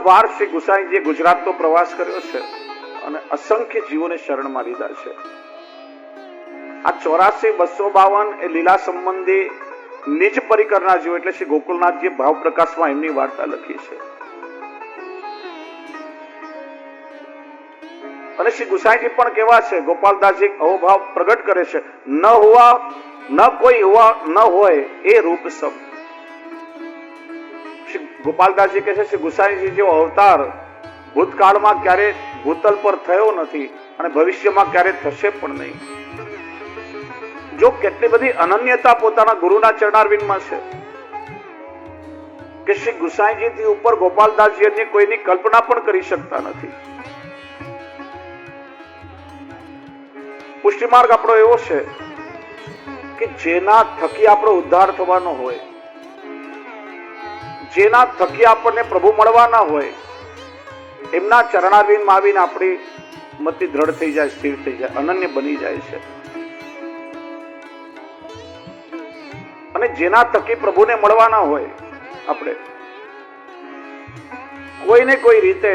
વાર શ્રી ગુસાઈજીએ ગુજરાતનો પ્રવાસ કર્યો છે અને અસંખ્ય જીવોને શરણમાં લીધા છે. આ 84-252 એ લીલા સંબંધી નિજ પરિકરના જીવો એટલે શ્રી ગોકુલનાથજીએ ભાવ પ્રકાશમાં એમની વાર્તા લખી છે. અને શ્રી ગુસાઈજી પણ કેવા છે, ગોપાલદાસજી અહોભાવ પ્રગટ કરે છે, ન હુઆ ન કોઈ હુઆ ન હોય એ રૂપ સબ. શ્રી ગોપાલદાસજી કહે છે, શ્રી ગુસાઈજી જેવો અવતાર ભૂતકાળમાં ક્યારે ભૂતલ પર થયો નથી અને ભવિષ્યમાં ક્યારે થશે પણ નહીં. જો કેટલી બધી અનન્યતા પોતાના ગુરુના ચરણારવિંદમાં છે કે શ્રી ગુસાઈજીથી ઉપર ગોપાલદાસજી કોઈની કલ્પના પણ કરી શકતા નથી. પુષ્ટિ માર્ગ આપણો એવો છે કે જેના થકી આપણો ઉદ્ધાર થવાનો હોય, જેના થકી આપણને પ્રભુ મળવાના હોય, એમના ચરણારવિંદમાં આવીને આપણી મતિ દ્રઢ થઈ જાય, સ્થિર થઈ જાય, અનન્ય બની જાય છે. અને જેના થકી પ્રભુને મળવાના હોય, આપણે કોઈને કોઈ રીતે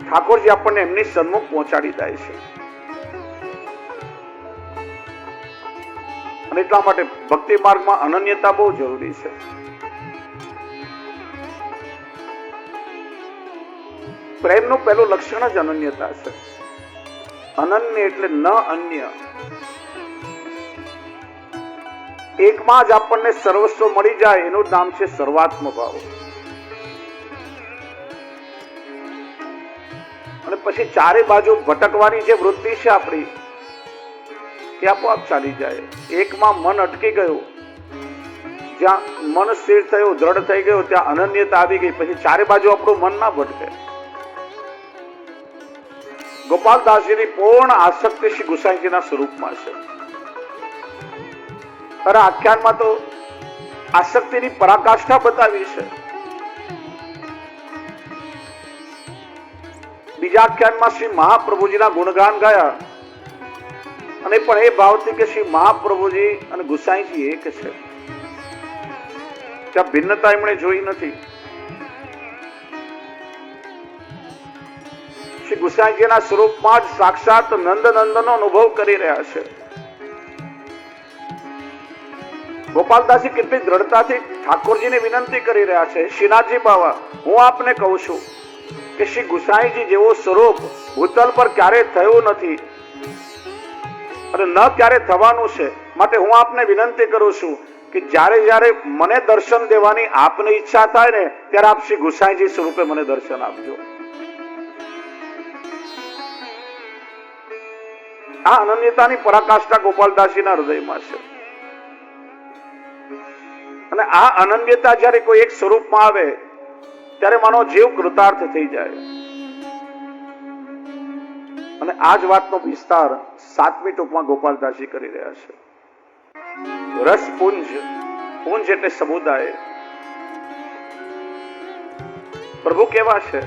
ઠાકોરજી આપણને એમની સન્મુખ પહોંચાડી જાય છે. અને એટલા માટે ભક્તિ માર્ગમાં અનન્યતા બહુ જરૂરી છે. પ્રેમનું પહેલું લક્ષણ જ અનન્યતા છે. અનન્ય એટલે ન અન્ય. એકમાં જ આપણને સર્વસ્વ મળી જાય એનું નામ છે સર્વાત્મ ભાવ. અને પછી ચારે બાજુ ભટકવાની જે વૃત્તિ છે આપણી, એ આપોઆપ ચાલી જાય. એકમાં મન અટકી ગયું, જ્યાં મન સ્થિર થયું, દ્રઢ થઈ ગયું, ત્યાં અનન્યતા આવી ગઈ. પછી ચારે બાજુ આપણું મન ના ભટકે. ગોપાલદાસજીની પૂર્ણ આસક્તિ શ્રી ગુસાઈજીના સ્વરૂપમાં છે. અરે આખ્યાનમાં તો આસક્તિની પરાકાષ્ઠા બતાવી છે. બીજા આખ્યાનમાં શ્રી મહાપ્રભુજીના ગુણગાન ગાયા, અને પણ એ ભાવથી કે શ્રી મહાપ્રભુજી અને ગુસાઈજી એક છે. ત્યાં ભિન્નતા એમણે જોઈ નથી. શ્રી ગુસાઈજીના સ્વરૂપમાં જ સાક્ષાત નંદનંદનનો અનુભવ કરી રહ્યા છે. ગોપાલદાસજી કેટલી દ્રઢતાથી ઠાકોરજીને વિનંતી કરી રહ્યા છે, શ્રીનાથજી બાવા, હું આપને કહું છું કે શ્રી ગુસાઈજી જેવો સ્વરૂપ ભૂતલ પર ક્યારે થયું નથી અને ન ક્યારે થવાનું છે. માટે હું આપને વિનંતી કરું છું કે જ્યારે જ્યારે મને દર્શન દેવાની આપને ઈચ્છા થાય ને, ત્યારે આપ શ્રી ગુસાઈજી સ્વરૂપે મને દર્શન આપજો. આ અનન્યતાની પરાકાષ્ઠા ગોપાલદાસજીના હૃદયમાં છે. અને આ અનન્યતા જ્યારે કોઈ એક સ્વરૂપમાં આવે ત્યારે માનો જીવ કૃતાર્થ થઈ જાય. અને આ જ વાતનો વિસ્તાર 7મી ટૂંકમાં ગોપાલદાસજી કરી રહ્યા છે. રસપુંજ, પુંજ એટલે સમુદાય. પ્રભુ કેવા છે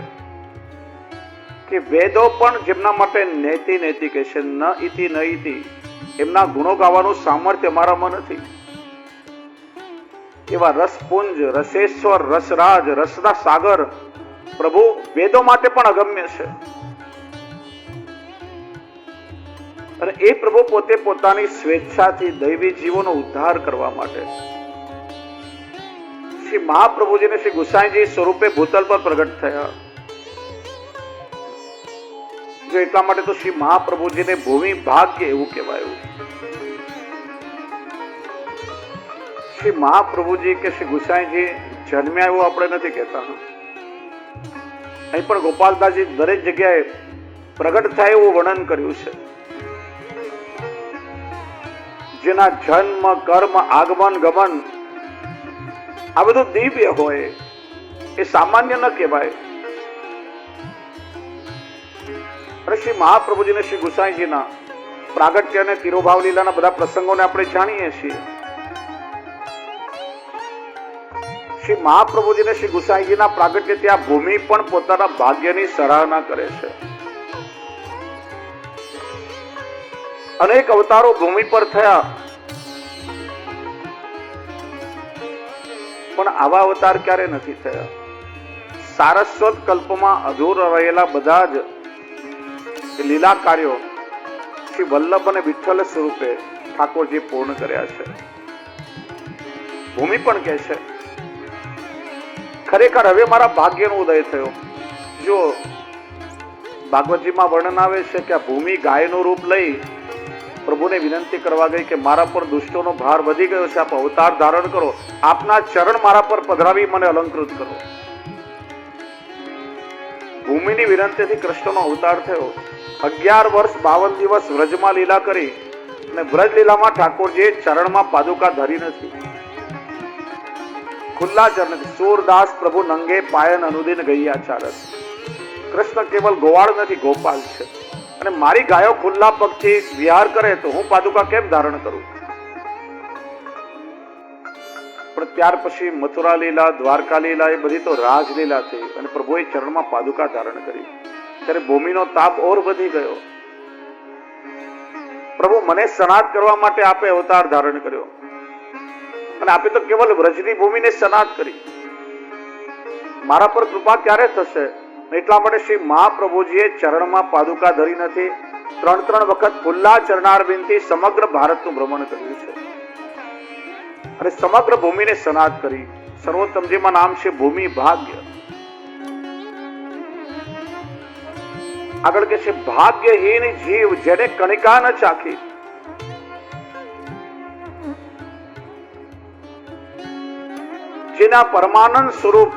કે વેદો પણ જેમના માટે નેતિ નેતિ કહે છે, ન ઇતિ ન ઇતિ, એમના ગુણો ગાવાનું સામર્થ્ય અમારામાં નથી. એવા રસપુંજ, રસેશ્વર, રસરાજ, રસના સાગર પ્રભુ વેદો માટે પણ અગમ્ય છે. અને એ પ્રભુ પોતે પોતાની સ્વેચ્છાથી દૈવી જીવોનો ઉદ્ધાર કરવા માટે શ્રી મહાપ્રભુજીને શ્રી ગુસાઈજી સ્વરૂપે ભૂતલ પર પ્રગટ થયા. જો એટલા માટે તો શ્રી મહાપ્રભુજીને ભૂમિ ભાગ્ય એવું કહેવાયું. શ્રી મહાપ્રભુજી કે શ્રી ગુસાઈજી જન્મ્યા એવું આપણે નથી કહેતા. અહીં પણ ગોપાલદાસજી દરેક જગ્યાએ પ્રગટ થાય એવું વર્ણન કર્યું છે. જેના જન્મ, કર્મ, આગમન, ગમન આ બધું દિવ્ય હોય, એ સામાન્ય ન કહેવાય. અને શ્રી મહાપ્રભુજીને શ્રી ગુસાઈજીના પ્રાગટ્ય અને તિરોભાવ લીલાના બધા પ્રસંગોને આપણે જાણીએ છીએ. શ્રી મહાપ્રભુજીને શ્રી ગુસાઈજીના પ્રાગટ્ય ત્યાં ભૂમિ પણ પોતાના ભાગ્યની સરાહના કરે છે. અનેક અવતારો ભૂમિ પર થયા, પણ આવા અવતાર ક્યારે નથી થયા. સારસ્વત કલ્પમાં અધૂરા રહેલા બધા જ લીલા કાર્યો શ્રી વલ્લભ અને વિઠ્ઠલ સ્વરૂપે ઠાકોરજી પૂર્ણ કર્યા છે. ભૂમિ પણ કહે છે, ખરેખર હવે મારા ભાગ્યનો ઉદય થયો. જો ભાગવતજીમાં વર્ણન આવે છે કે આ ભૂમિ ગાયનું રૂપ લઈ પ્રભુને વિનંતી કરવા ગઈ કે મારા પર દુષ્ટોનો ભાર વધી ગયો છે, આપ અવતાર ધારણ કરો, આપના ચરણ મારા પર પધરાવી મને અલંકૃત કરો. ભૂમિની વિનંતીથી કૃષ્ણનો અવતાર થયો. 11 વર્ષ 52 દિવસ વ્રજમાં લીલા કરી અને વ્રજ લીલામાં ઠાકોરજીએ ચરણમાં પાદુકા ધરી નથી, ખુલ્લા ચરણ. સૂરદાસ પ્રભુ નંગે પાયન અનુદિન ગૈયા ચારત. કૃષ્ણ કેવલ ગોવાળ નથી, ગોપાલ છે. અને મારી ગાયો ખુલ્લા પગથી વિહાર કરે તો હું પાદુકા કેમ ધારણ કરું? પણ ત્યાર પછી મથુરા લીલા, દ્વારકા લીલા, એ બધી તો રાજલીલા થઈ અને પ્રભુએ ચરણમાં પાદુકા ધારણ કરી. ત્યારે ભૂમિનો તાપ ઓર વધી ગયો. પ્રભુ મને સનાત કરવા માટે આપે અવતાર ધારણ કર્યો અને આપે તો કેવલ વ્રજની ભૂમિને સનાત કરી. મારા પર કૃપા ક્યારે થશે? એટલા માટે શ્રી મહાપ્રભુજીએ ચરણમાં પાદુકા ધરી નથી. 3 વખત ખુલ્લા ચરણારવિંદથી સમગ્ર ભારતનું ભ્રમણ કર્યું છે અને સમગ્ર ભૂમિને સનાત કરી. સર્વોત્તમજીમાં નામ છે ભૂમિ ભાગ્ય. આગળ કે છે ભાગ્યહીન જીવ જેને કણિકા ન ચાખી. જેના પરમાનંદ સ્વરૂપ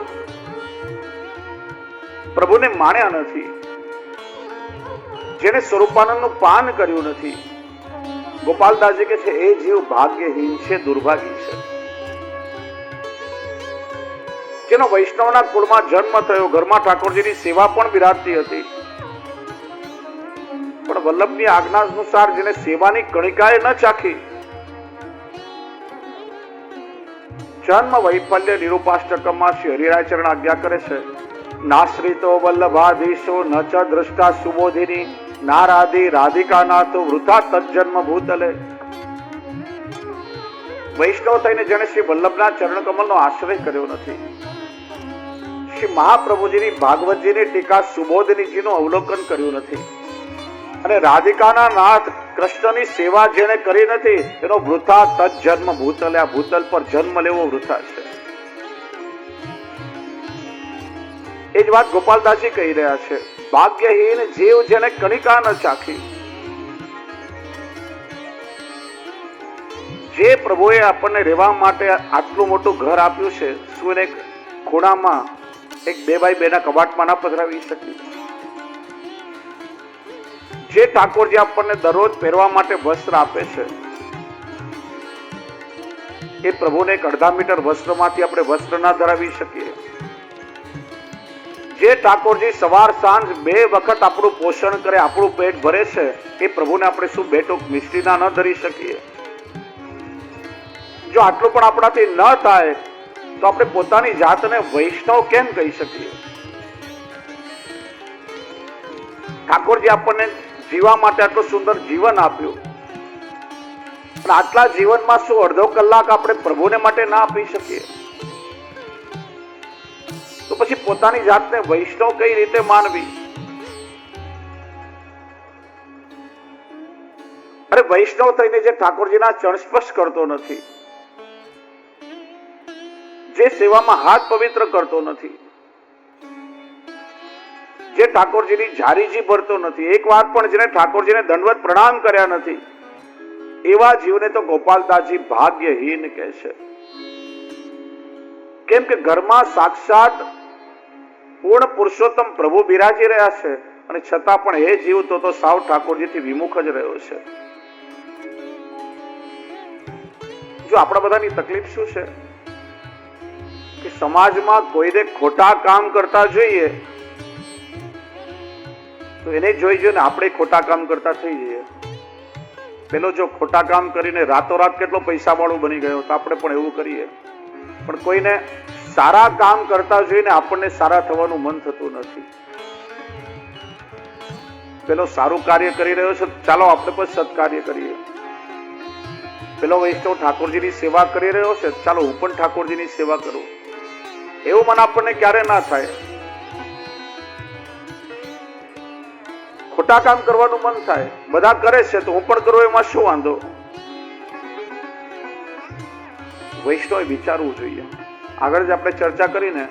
પ્રભુને માણ્યા નથી, જેને સ્વરૂપાનંદનું પાન કર્યું નથી. ગોપાલદાસજી કે છે એ જીવ ભાગ્યહીન છે, દુર્ભાગી છે. જેનો વૈષ્ણવના કુળમાં જન્મ થયો, ઘરમાં ઠાકોરજીની સેવા પણ બિરાજતી હતી, પણ વલ્લભની આજ્ઞા અનુસાર જેને સેવાની કણિકાએ ન ચાખી. જન્મ વૈફલ્ય નિરૂપાષ્ટકમાં શ્રી હરિરાયચરણ આજ્ઞા કરે છે, નાશ્રિતો વલ્લભાધીશો ન ચ દ્રષ્ટા સુબોધિની નારાધી રાધિકા નાથો વૃથા તજન્મ ભૂતલે. વૈષ્ણવ થઈને જેને શ્રી વલ્લભના ચરણ કમલનો આશ્રય કર્યો નથી, શ્રી મહાપ્રભુજીની ભાગવતજીની ટીકા સુબોધિનીજીનું અવલોકન કર્યું નથી અને રાધિકાના નાથ કૃષ્ણની સેવા જેને કરી નથી એનો વૃથા તજન્મ ભૂતલે. આ ભૂતલ પર જન્મ લેવો વૃથા છે. એ જ વાત ગોપાલદાસજી કહી રહ્યા છે, ભાગ્યહીન જીવ જેને કણિકા ન ચાખી. જે પ્રભુએ આપણને રહેવા માટે આટલું મોટું ઘર આપ્યું છે, શું એને ખૂણામાં એક 2x2 ના કબાટમાં ના પધરાવી શકી? જે ઠાકોરજી આપણને દરરોજ પહેરવા માટે વસ્ત્ર આપે છે, એ પ્રભુને એક 1/2 મીટર વસ્ત્રમાંથી આપણે વસ્ત્ર ના ધરાવી શકીએ? જે ઠાકોરજી સવાર સાંજ 2 વખત આપણું પોષણ કરે, આપણું પેટ ભરે છે, એ પ્રભુને આપણે શું 2 ટોક મિષ્ટીના ન ધરી શકીએ? જો આટલું પણ આપણાથી ન થાય તો આપણે પોતાની જાતને વૈષ્ણવ કેમ કહી શકીએ? ઠાકોરજી આપણને જીવવા માટે આટલું સુંદર જીવન આપ્યું, પણ આટલા જીવનમાં શું અડધો કલાક આપણે પ્રભુને માટે ના આપી શકીએ? તો પછી પોતાની જાતને વૈષ્ણવ કઈ રીતે માનવી? અરે વૈષ્ણવ થઈને જે ઠાકોરજીના ચરણ સ્પર્શ કરતો નથી, જે સેવામાં હાથ પવિત્ર કરતો નથી, જે ઠાકોરજીની જારીજી ભરતો નથી, એક વાર પણ જેને ઠાકોરજીને દંડવત પ્રણામ કર્યા નથી, એવા જીવને તો ગોપાલદાસજી ભાગ્યહીન કહે છે. કેમ કે ઘરમાં સાક્ષાત પૂર્ણ પુરુષોત્તમ પ્રભુ બિરાજી રહ્યા છે અને છતાં પણ એ જીવ તો સાવ ઠાકોરજીથી વિમુખ જ રહ્યો છે. જો આપણા બધાની તકલીફ શું છે કે સમાજમાં કોઈને ખોટા કામ કરતા જોઈએ તો એને જોઈ જોઈને આપણે ખોટા કામ કરતા થઈ જઈએ. પેલો જો ખોટા કામ કરીને રાતોરાત કેટલો પૈસા વાળો બની ગયો તો આપણે પણ એવું કરીએ. પણ કોઈને સારા કામ કરતા જોઈને આપણને સારા થવાનું મન થતું નથી. પેલો સારું કાર્ય કરી રહ્યો છે, ચાલો આપણે પણ સત્કાર્ય કરીએ. પેલો વૈષ્ણવ ઠાકોરજીની સેવા કરી રહ્યો છે, ચાલો હું પણ ઠાકોરજીની સેવા કરું. એવું મન આપણને ક્યારે ના થાય. ખોટા કામ કરવાનું મન થાય, બધા કરે છે તો હું પણ કરું, એમાં શું વાંધો? વૈષ્ણવે વિચારવું જોઈએ. આગળ જ આપણે ચર્ચા કરીને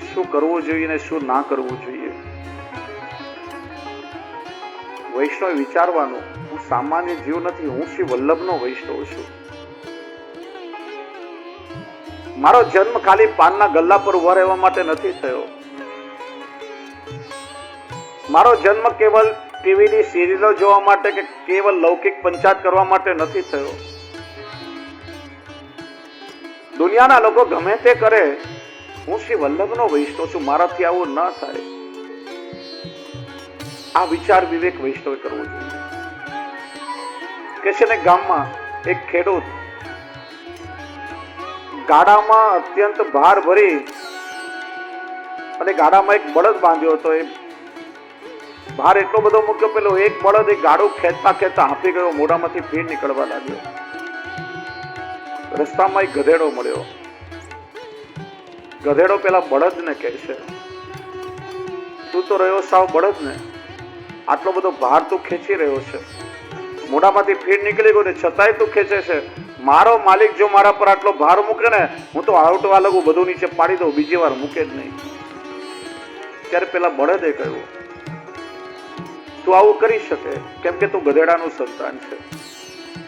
શું કરવું જોઈએ ને શું ના કરવું જોઈએ. વૈષ્ણવે વિચારવાનું, હું સામાન્ય જીવ નથી, હું શ્રી વલ્લભનો વૈષ્ણવ છું. મારો જન્મ ખાલી પાનના ગલ્લા પર ઉભા રહેવા માટે નથી થયો. મારો જન્મ કેવલ ટીવીની સિરિયલો જોવા માટે કે કેવલ લૌકિક પંચાયત કરવા માટે નથી થયો. દુનિયાના લોકો ગમે તે કરે, હું શ્રી વલ્લભનો વૈષ્ણવ છું, મારાથી આવું ન થાય. આ વિચાર વિવેક વૈષ્ણવે કરવો જોઈએ. કે છે ને, ગામમાં એક ખેડૂત ગાડામાં અત્યંત ભાર ભરી અને ગાડામાં એક બળદ બાંધ્યો હતો. એ ભાર એટલો બધો મૂક્યો, પેલો એક બળદ એ ગાડું ખેંચતા ખેંચતા હાંફી ગયો, મોઢામાંથી ભીડ નીકળવા લાગ્યો. રસ્તામાં એક ગધેડો મળ્યો. ગધેડો પેલા બળદને કહે છે, તું તો રહ્યો સાવ બળદ ને, આટલો બધો ભાર તું ખેંચી રહ્યો છે, મોઢામાંથી ભીડ નીકળી ગયો ને છતાંય તું ખેંચે છે. મારો માલિક જો મારા પર આટલો ભાર મૂકે ને, હું તો આવટવા લાગુ, બધું નીચે પાડી દઉં, બીજી વાર મૂકે જ નહીં. ત્યારે પેલા બળદે કહ્યું, તું આવું કરી શકે કેમ કે તું ગધેડાનું સંતાન છે.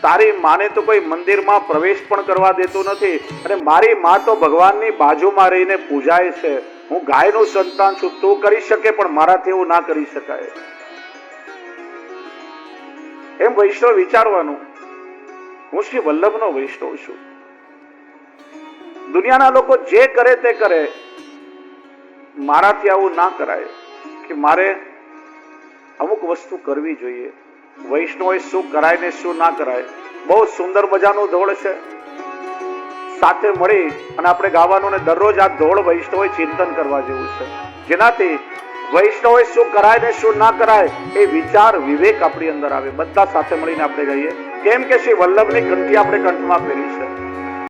તારી માને તો કોઈ મંદિરમાં પ્રવેશ પણ કરવા દેતું નથી, અને મારી માં તો ભગવાનની બાજુમાં રહીને પૂજાય છે. હું ગાયનું સંતાન છું, તું કરી શકે પણ મારાથી એવું ના કરી શકાય. એમ વૈષ્ણવ વિચારવાનું, હું શ્રી વલ્લભનો વૈષ્ણવ છું. દુનિયાના લોકો જે કરે તે કરે, મારાથી આવું ના કરાય કે મારે અમુક વસ્તુ કરવી જોઈએ. વૈષ્ણવે શું કરાય ને શું ના કરાય, બહુ સુંદર મજાનું ધોળ છે. સાથે મળી અને આપણે ગાવાનું, ને દરરોજ આ ધોળ વૈષ્ણવે ચિંતન કરવા જેવું છે, જેનાથી વૈષ્ણવે શું કરાય ને શું ના કરાય એ વિચાર વિવેક આપણી અંદર આવે. બધા સાથે મળીને આપણે ગાઈએ, કેમ કે શ્રી વલ્લભની કંઠી આપણે કંઠમાં પહેરી છે.